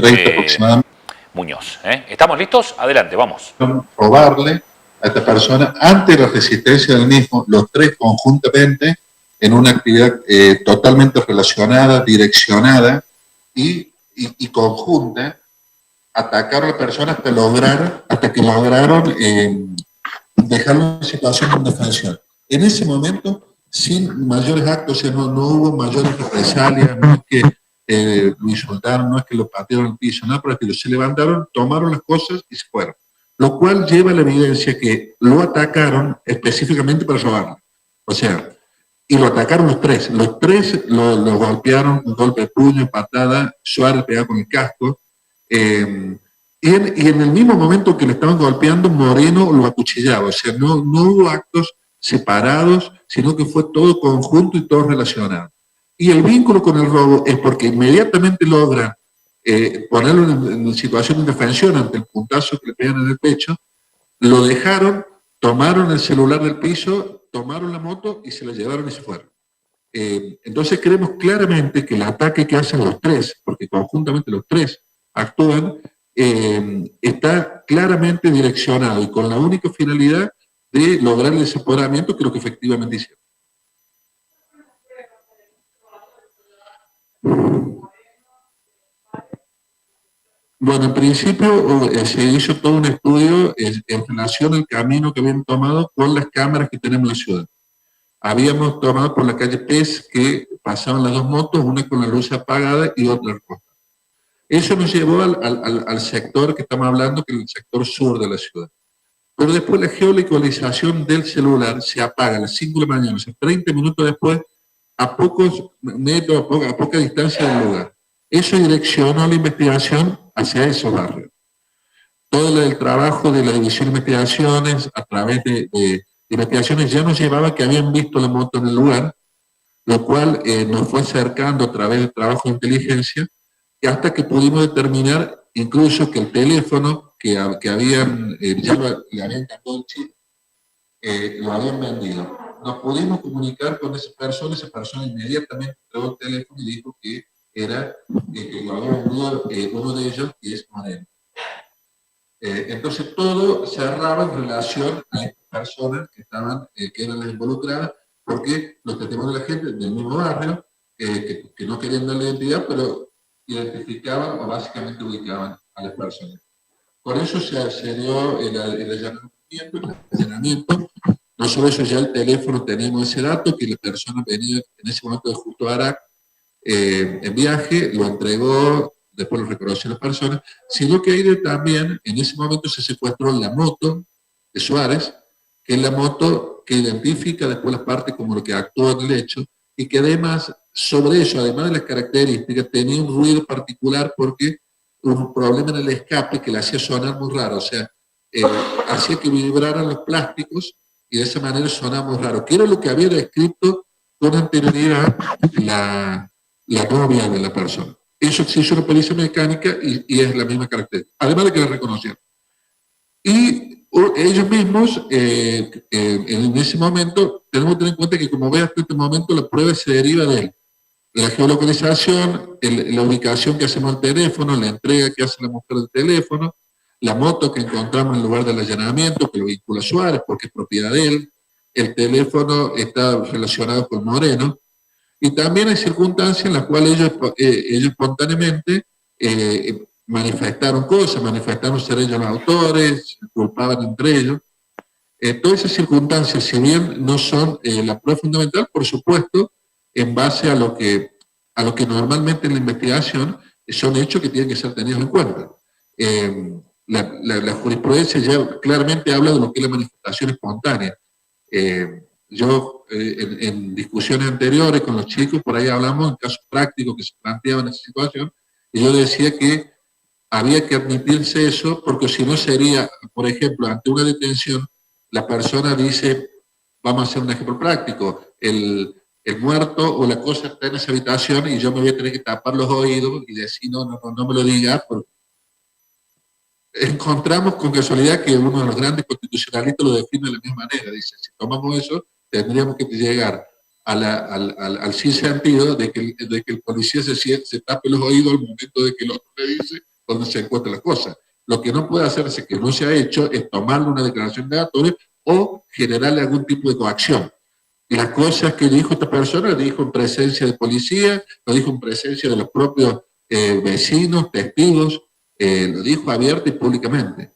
30 aproximadamente, Muñoz. ¿Estamos listos? Adelante, vamos. robarle a esta persona ante la resistencia del mismo, los tres conjuntamente, en una actividad totalmente relacionada, direccionada y conjunta, atacaron a la persona hasta que lograron dejarlo en situación de indefensión. En ese momento, sin mayores actos, o sea, no hubo mayores represalias, no es que lo insultaron, no es que lo patearon al piso, nada por el estilo. Se levantaron, tomaron las cosas y se fueron. Lo cual lleva a la evidencia que lo atacaron específicamente para robarlo. O sea, y lo atacaron los tres. Los tres lo golpearon con golpe de puño, patada, Suárez pegado con el casco. Y en el mismo momento que lo estaban golpeando, Moreno lo acuchillaba. O sea, no hubo actos separados, sino que fue todo conjunto y todo relacionado. Y el vínculo con el robo es porque inmediatamente logran ponerlo en situación de indefensión ante el puntazo que le pegan en el pecho, lo dejaron, tomaron el celular del piso, tomaron la moto y se la llevaron y se fueron. Entonces creemos claramente que el ataque que hacen los tres, porque conjuntamente los tres actúan, está claramente direccionado y con la única finalidad de lograr el desapoderamiento, que es lo que efectivamente hicieron. Bueno, en principio se hizo todo un estudio en relación al camino que habían tomado con las cámaras que tenemos en la ciudad. Habíamos tomado por la calle Pez, que pasaban las dos motos, una con la luz apagada y otra roja. Eso nos llevó al sector que estamos hablando, que es el sector sur de la ciudad. Pero después la geolocalización del celular se apaga a las 5 de la mañana, o sea, 30 minutos después, a pocos metros, a poca distancia del lugar. Eso direccionó la investigación hacia esos barrios. Todo el trabajo de la División de Investigaciones, a través de investigaciones, ya nos llevaba que habían visto la moto en el lugar, lo cual nos fue acercando a través del trabajo de inteligencia, y hasta que pudimos determinar incluso que el teléfono que habían, ya le habían cambiado el chip, lo habían vendido. Nos pudimos comunicar con esa persona inmediatamente entregó el teléfono y dijo que era, que lo había vendido uno de ellos, que es Moreno. Entonces todo cerraba en relación a estas personas que estaban, que eran las involucradas, porque los testimonios de la gente del mismo barrio, que no querían dar la identidad, pero identificaban o básicamente ubicaban a las personas. Por eso se dio el allanamiento. No solo eso, ya el teléfono tenemos ese dato, que la persona venía en ese momento de Justo Arac en viaje, lo entregó, después lo reconoció a las personas, sino que ahí también en ese momento se secuestró la moto de Suárez, que es la moto que identifica después las partes como lo que actuó en el hecho, y que además, sobre eso, además de las características, tenía un ruido particular porque un problema en el escape que le hacía sonar muy raro, o sea, hacía que vibraran los plásticos y de esa manera sonaba muy raro, que era lo que había descrito con anterioridad la novia de la persona. Eso se hizo una pericia mecánica y es la misma característica, además de que la reconocieron. Y ellos mismos, en ese momento, tenemos que tener en cuenta que, como ve hasta este momento, la prueba se deriva de él. La geolocalización, la ubicación que hacemos al teléfono, la entrega que hace la mujer del teléfono, la moto que encontramos en el lugar del allanamiento, que lo vincula a Suárez porque es propiedad de él, el teléfono está relacionado con Moreno, y también hay circunstancias en las cuales ellos espontáneamente manifestaron cosas, manifestaron ser ellos los autores, se culpaban entre ellos. Todas esas circunstancias, si bien no son la prueba fundamental, por supuesto, en base a lo que normalmente en la investigación son hechos que tienen que ser tenidos en cuenta. La jurisprudencia ya claramente habla de lo que es la manifestación espontánea. Yo en discusiones anteriores con los chicos, por ahí hablamos en casos prácticos que se planteaban en esa situación, y yo decía que había que admitirse eso, porque si no sería, por ejemplo, ante una detención, la persona dice, vamos a hacer un ejemplo práctico, el muerto o la cosa está en esa habitación y yo me voy a tener que tapar los oídos y decir, no me lo digas, porque encontramos con casualidad que uno de los grandes constitucionalistas lo define de la misma manera, dice, si tomamos eso, tendríamos que llegar al sinsentido de que el policía se tape los oídos al momento de que el otro le dice donde se encuentran las cosas. Lo que no puede hacerse, que no se ha hecho, es tomarle una declaración negatoria o generarle algún tipo de coacción. Y las cosas que dijo esta persona, lo dijo en presencia de policía, lo dijo en presencia de los propios vecinos, testigos, lo dijo abierta y públicamente.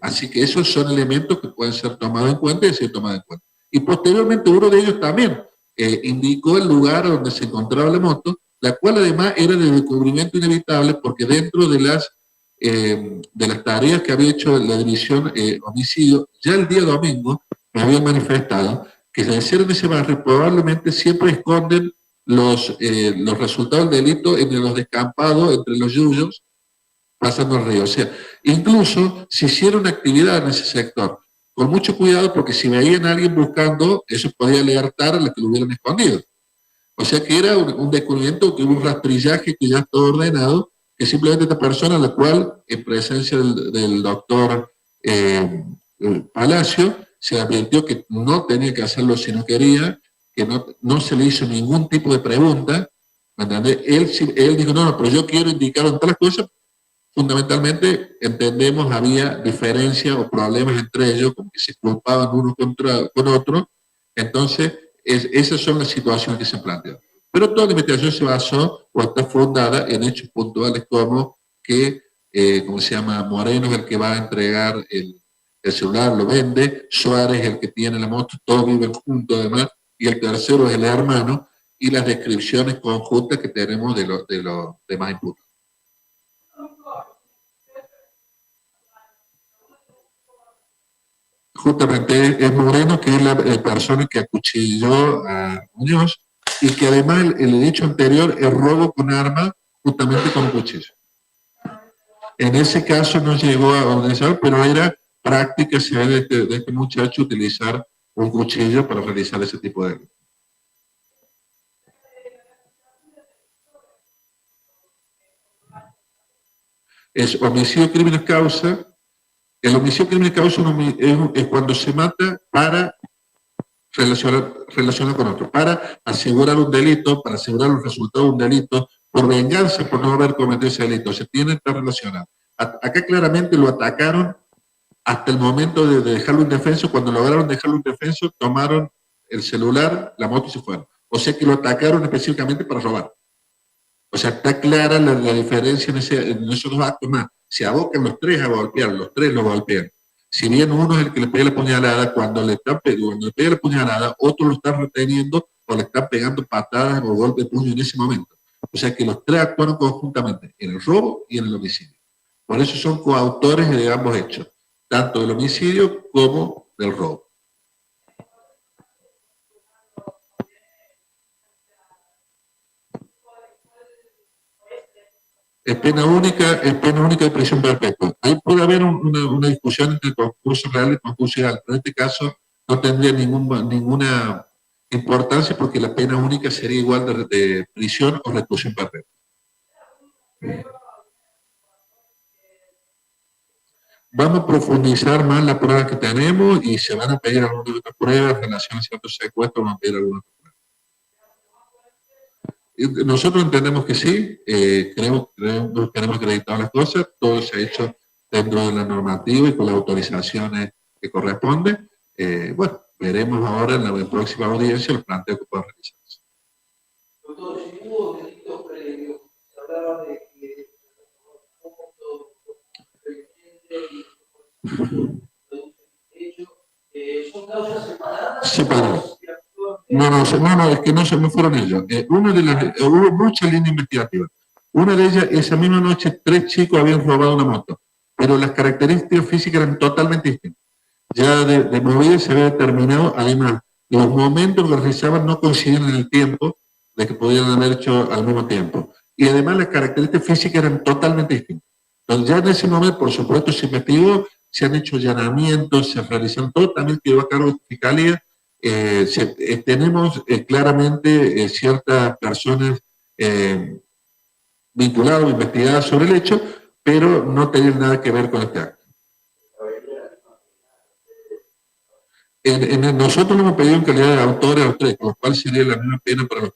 Así que esos son elementos que pueden ser tomados en cuenta y ser tomados en cuenta. Y posteriormente uno de ellos también indicó el lugar donde se encontraba la moto, la cual además era de descubrimiento inevitable porque dentro de las tareas que había hecho la división homicidio, ya el día domingo me habían manifestado que de ser en ese barrio probablemente siempre esconden los resultados del delito en los descampados, entre los yuyos, pasando el río. O sea, incluso se hicieron actividad en ese sector, con mucho cuidado porque si veían a alguien buscando, eso podía alertar a los que lo hubieran escondido. O sea que era un descubrimiento, que hubo un rastrillaje que ya está ordenado, que simplemente esta persona, la cual, en presencia del doctor Palacio, se advirtió que no tenía que hacerlo si no quería, que no se le hizo ningún tipo de pregunta, ¿me entendés? Él dijo, no, pero yo quiero indicar en todas las cosas. Fundamentalmente, entendemos, había diferencias o problemas entre ellos, como que se culpaban uno con otro. Entonces, esas son las situaciones que se plantean. Pero toda la investigación se basó o está fundada en hechos puntuales como que, ¿cómo se llama? Moreno es el que va a entregar el celular, lo vende, Suárez es el que tiene la moto, todos viven juntos además, y el tercero es el hermano, y las descripciones conjuntas que tenemos de los demás imputados. Justamente es Moreno, que es la persona que acuchilló a Muñoz, y que además el hecho anterior es robo con arma, justamente con cuchillo. En ese caso no llegó a organizar, pero era práctica se ve de este muchacho utilizar un cuchillo para realizar ese tipo de... Es homicidio, crímenes causa. El homicidio, crímenes causa es cuando se mata para relacionar con otro, para asegurar un delito, para asegurar los resultados de un delito, por venganza por no haber cometido ese delito. Se tiene que estar relacionado. Acá claramente lo atacaron hasta el momento de dejarlo indefenso. Cuando lograron dejarlo indefenso, tomaron el celular, la moto y se fueron. O sea que lo atacaron específicamente para robar. O sea, está clara la diferencia en esos dos actos más. Se abocan los tres a golpear, los tres lo golpean. Si bien uno es el que le pega la puñalada, cuando le pega la puñalada, otro lo está reteniendo o le están pegando patadas o golpe de puño en ese momento. O sea que los tres actuaron conjuntamente, en el robo y en el homicidio. Por eso son coautores de ambos hechos, tanto del homicidio como del robo. Es pena única de prisión perpetua. Ahí puede haber una discusión entre concurso real y concurso ideal, pero en este caso no tendría ninguna importancia porque la pena única sería igual de prisión o reclusión perpetua. Vamos a profundizar más la prueba que tenemos y se van a pedir algunas otras pruebas en relación a ciertos secuestros, vamos a pedir algunas otras pruebas. Nosotros entendemos que sí, tenemos acreditado las cosas, todo se ha hecho dentro de la normativa y con las autorizaciones que corresponden. Bueno, veremos ahora en la próxima audiencia el planteo que pueda realizarse. Doctor, si hubo delitos previos, se hablaba de que ¿son causas separadas? Separadas. No, es que no fueron ellos. Hubo muchas líneas investigativas. Una de ellas, esa misma noche, 3 chicos habían robado una moto, pero las características físicas eran totalmente distintas. Ya de movida se había determinado, además, los momentos que realizaban no coincidían en el tiempo de que podían haber hecho al mismo tiempo. Y además las características físicas eran totalmente distintas. Entonces ya en ese momento, por supuesto, se investigó, se han hecho allanamientos, se realizaron todo, también quedó a cargo de Fiscalía. Tenemos claramente ciertas personas vinculadas o investigadas sobre el hecho, pero no tenían nada que ver con este acto. Nosotros hemos pedido en calidad de autores a los 3, con lo cual sería la misma pena para los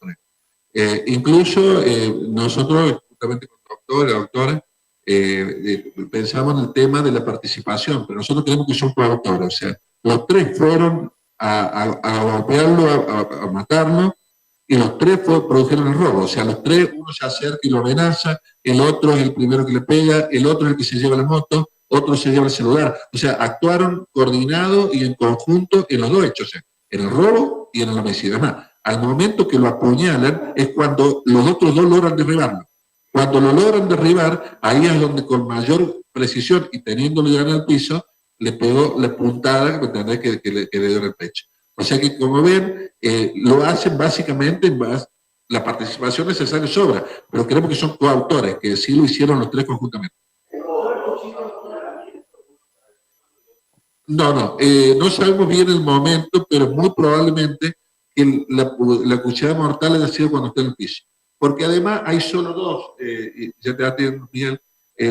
3. Incluso nosotros, justamente con doctores, pensamos en el tema de la participación, pero nosotros creemos que son coautores. O sea, los tres fueron a golpearlo, a matarlo, y los tres produjeron el robo. O sea, los tres, uno se acerca y lo amenaza, el otro es el primero que le pega, el otro es el que se lleva la moto, otro se lleva el celular. O sea, actuaron coordinados y en conjunto en los dos hechos, o sea, en el robo y en el homicidio. Además, al momento que lo apuñalan es cuando los otros dos logran derribarlo. Cuando lo logran derribar, ahí es donde con mayor precisión y teniéndolo ya en el piso, le pegó la puntada, ¿entendés? Que le dio en el pecho. O sea que, como ven, lo hacen básicamente en base, la participación necesaria sobra, pero creemos que son coautores, que sí lo hicieron los tres conjuntamente. No sabemos bien el momento, pero muy probablemente que la cuchillada mortal haya sido cuando está en el piso. Porque además hay solo dos, ya te atiendo, Miguel,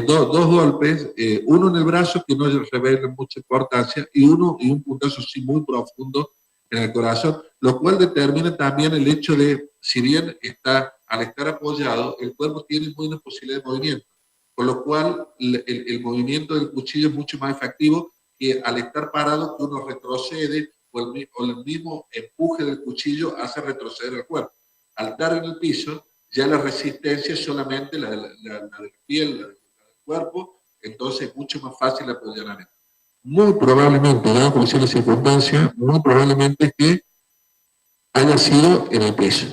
dos golpes, uno en el brazo que no revela mucha importancia y un puntazo sí muy profundo en el corazón, lo cual determina también el hecho de, si bien al estar apoyado, el cuerpo tiene muy buena posibilidad de movimiento, con lo cual el movimiento del cuchillo es mucho más efectivo que al estar parado que uno retrocede o el mismo empuje del cuchillo hace retroceder el cuerpo. Al estar en el piso, ya la resistencia es solamente la de la piel, la del cuerpo, entonces es mucho más fácil el apoyamiento. Muy probablemente, dado como sea la circunstancia, muy probablemente que haya sido en el piso.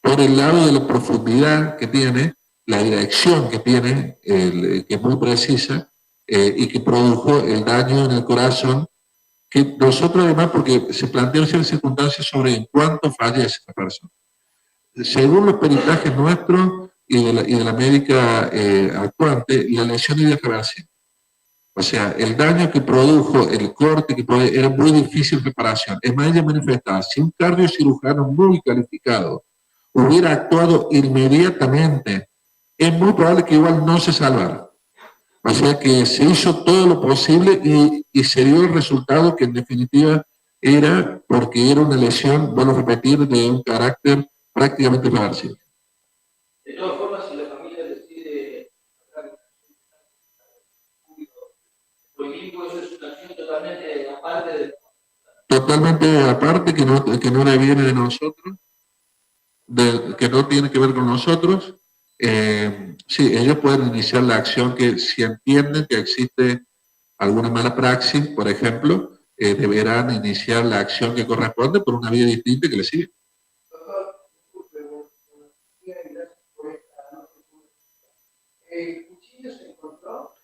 Por el lado de la profundidad que tiene, la dirección que tiene, que es muy precisa, y que produjo el daño en el corazón, que nosotros además, porque se plantearon ciertas circunstancias sobre en cuánto fallece esta persona. Según los peritajes nuestros y de la médica actuante, la lesión es irreversible. O sea, el daño que produjo, el corte que produjo, era muy difícil de reparación. Es más, ella manifestaba, si un cardiocirujano muy calificado hubiera actuado inmediatamente, es muy probable que igual no se salvara. O sea que se hizo todo lo posible y se dio el resultado que en definitiva era porque era una lesión, vuelvo a repetir, de un carácter prácticamente irreversible. De todas formas, si la familia decide político, eso es una acción totalmente aparte de... Totalmente aparte, que no le viene de nosotros, que no tiene que ver con nosotros. Sí, ellos pueden iniciar la acción que si entienden que existe alguna mala praxis, por ejemplo, deberán iniciar la acción que corresponde por una vía distinta que le sigue. ¿El cuchillo se encontró?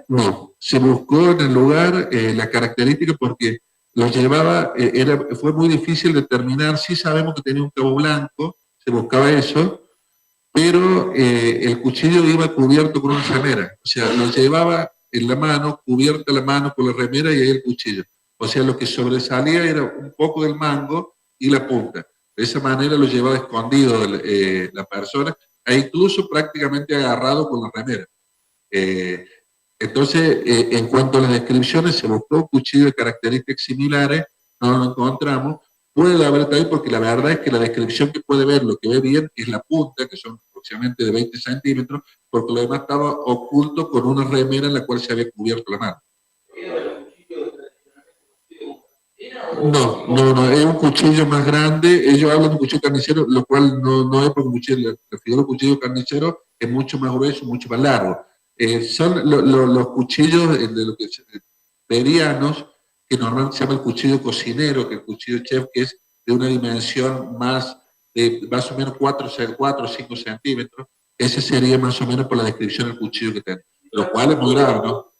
No, se buscó en el lugar la característica porque lo llevaba, fue muy difícil determinar, sí sabemos que tenía un cabo blanco, se buscaba eso, pero el cuchillo iba cubierto con una remera, o sea, lo llevaba en la mano, cubierta la mano con la remera y ahí el cuchillo. O sea, lo que sobresalía era un poco del mango y la punta. De esa manera lo llevaba escondido la persona, e incluso prácticamente agarrado con la remera. Entonces, en cuanto a las descripciones, se buscó un cuchillo de características similares, no lo encontramos. Puede haber también, porque la verdad es que la descripción que puede ver, lo que ve bien, es la punta, que son aproximadamente de 20 centímetros, porque lo demás estaba oculto con una remera en la cual se había cubierto la mano. No, es un cuchillo más grande. Ellos hablan de un cuchillo carnicero, lo cual no es porque un cuchillo, el cuchillo carnicero es mucho más grueso, mucho más largo. Son los cuchillos de lo que perianos, que normalmente se llama el cuchillo cocinero, que el cuchillo chef, que es de una dimensión más o menos 4 o 5 centímetros. Ese sería más o menos por la descripción del cuchillo que tiene, lo cual es muy grave, ¿no?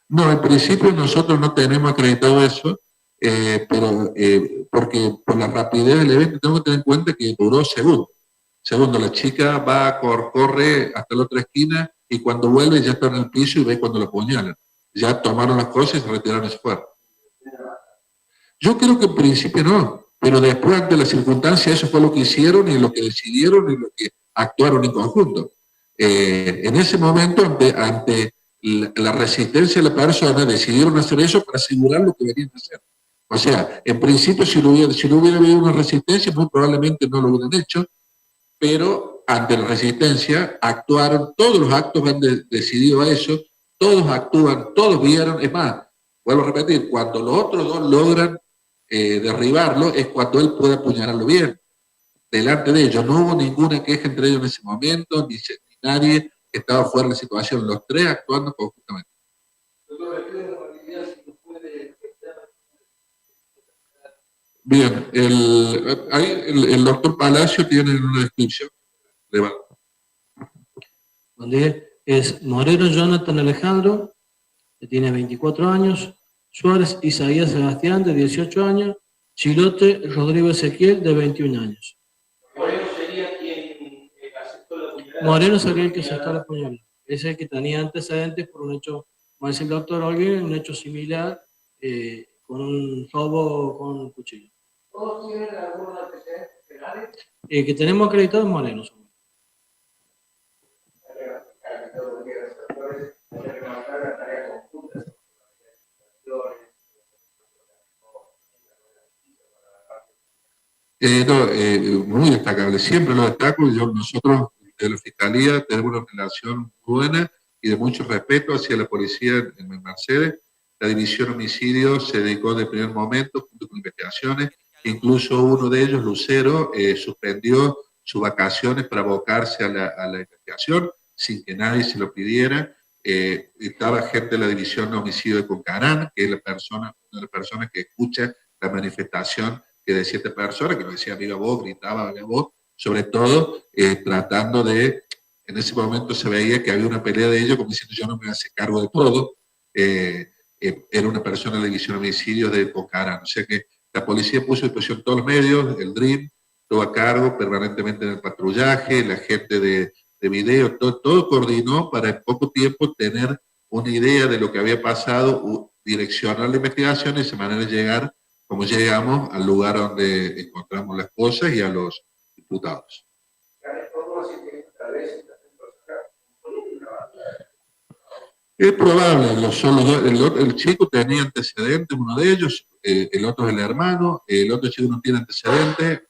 No, en principio nosotros no tenemos acreditado eso, pero porque por la rapidez del evento tengo que tener en cuenta que duró segundos. Segundo, la chica corre hasta la otra esquina y cuando vuelve ya está en el piso y ve cuando lo apuñalan. Ya tomaron las cosas y se retiraron y se fueron. Yo creo que en principio no, pero después ante las circunstancias eso fue lo que hicieron y lo que decidieron y lo que actuaron en conjunto. En ese momento, ante la resistencia de la persona, decidieron hacer eso para asegurar lo que venían a hacer. O sea, en principio si no hubiera habido una resistencia, muy probablemente no lo hubieran hecho, pero ante la resistencia, actuaron, todos los actos han decidido a eso, todos actúan, todos vieron, es más, vuelvo a repetir, cuando los otros dos logran derribarlo, es cuando él puede apuñalarlo bien, delante de ellos. No hubo ninguna queja entre ellos en ese momento, ni nadie estaba fuera de la situación, los tres actuando conjuntamente. Bien, el doctor Palacio tiene una descripción. Buen día. Es Moreno Jonathan Alejandro, que tiene 24 años, Suárez Isaías Sebastián, de 18 años, Chilote Rodrigo Ezequiel, de 21 años. Moreno sería quien aceptó la puñalada. Moreno sería el que aceptó la puñalada. Es el que tenía antecedentes por un hecho, como dice el doctor Olguín, un hecho similar con un robo con cuchillo. ¿Todos tienen algunos antecedentes penales? Que tenemos acreditado en Moreno. Muy destacable, siempre lo destaco. Nosotros de la Fiscalía tenemos una relación buena y de mucho respeto hacia la policía en Mercedes. La división homicidio se dedicó de primer momento junto con investigaciones, incluso uno de ellos, Lucero, suspendió sus vacaciones para abocarse a la investigación sin que nadie se lo pidiera. Estaba gente de la división de homicidio de Concarán, que es una de las personas que escucha la manifestación que de 7 personas, que lo decía viva voz, gritaba viva voz, sobre todo tratando de, en ese momento se veía que había una pelea de ellos, como diciendo yo no me voy a hacer cargo de todo, era una persona de la división de homicidios de Pocarán, o sea que la policía puso a disposición todos los medios, el DRIM, todo a cargo permanentemente en el patrullaje, la gente de video, todo coordinó para en poco tiempo tener una idea de lo que había pasado, direccionar la investigación y de esa manera llegar como llegamos al lugar donde encontramos las cosas y a los imputados. Es probable, el chico tenía antecedentes, uno de ellos, el otro es el hermano, el otro chico no tiene antecedentes.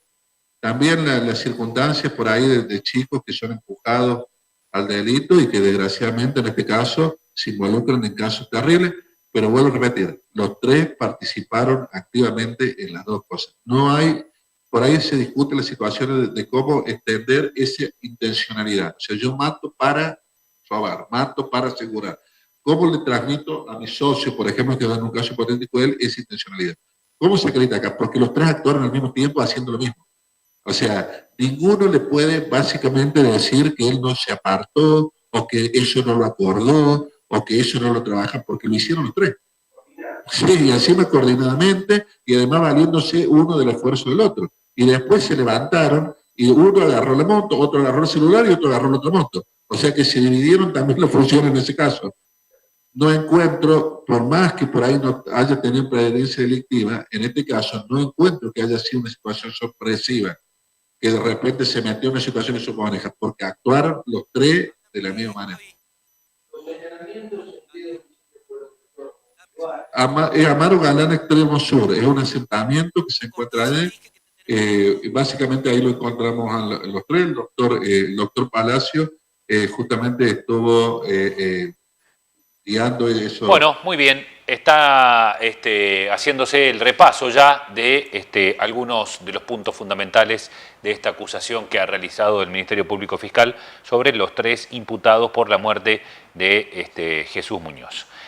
También las circunstancias por ahí de chicos que son empujados al delito y que desgraciadamente en este caso se involucran en casos terribles. Pero vuelvo a repetir, los tres participaron activamente en las dos cosas. No hay, por ahí se discute la situación de cómo extender esa intencionalidad. O sea, yo mato para robar, mato para asegurar. ¿Cómo le transmito a mi socio, por ejemplo, que da en un caso hipotético de él, esa intencionalidad? ¿Cómo se acredita acá? Porque los tres actuaron al mismo tiempo haciendo lo mismo. O sea, ninguno le puede básicamente decir que él no se apartó o que eso no lo acordó o que eso no lo trabajan, porque lo hicieron los tres. Sí, y encima coordinadamente y además valiéndose uno del esfuerzo del otro. Y después se levantaron y uno agarró la moto, otro agarró el celular y otro agarró la otra moto. O sea que se dividieron también las funciones en ese caso. No encuentro, por más que por ahí no haya tenido presencia delictiva, en este caso no encuentro que haya sido una situación sorpresiva, que de repente se metió en una situación de submaneja, porque actuaron los tres de la misma manera. Amaro Galán Extremo Sur, es un asentamiento que se encuentra ahí, básicamente ahí lo encontramos a los tres, el doctor Palacio justamente estuvo guiando eso. Bueno, muy bien, está haciéndose el repaso ya de algunos de los puntos fundamentales de esta acusación que ha realizado el Ministerio Público Fiscal sobre los tres imputados por la muerte de Jesús Muñoz.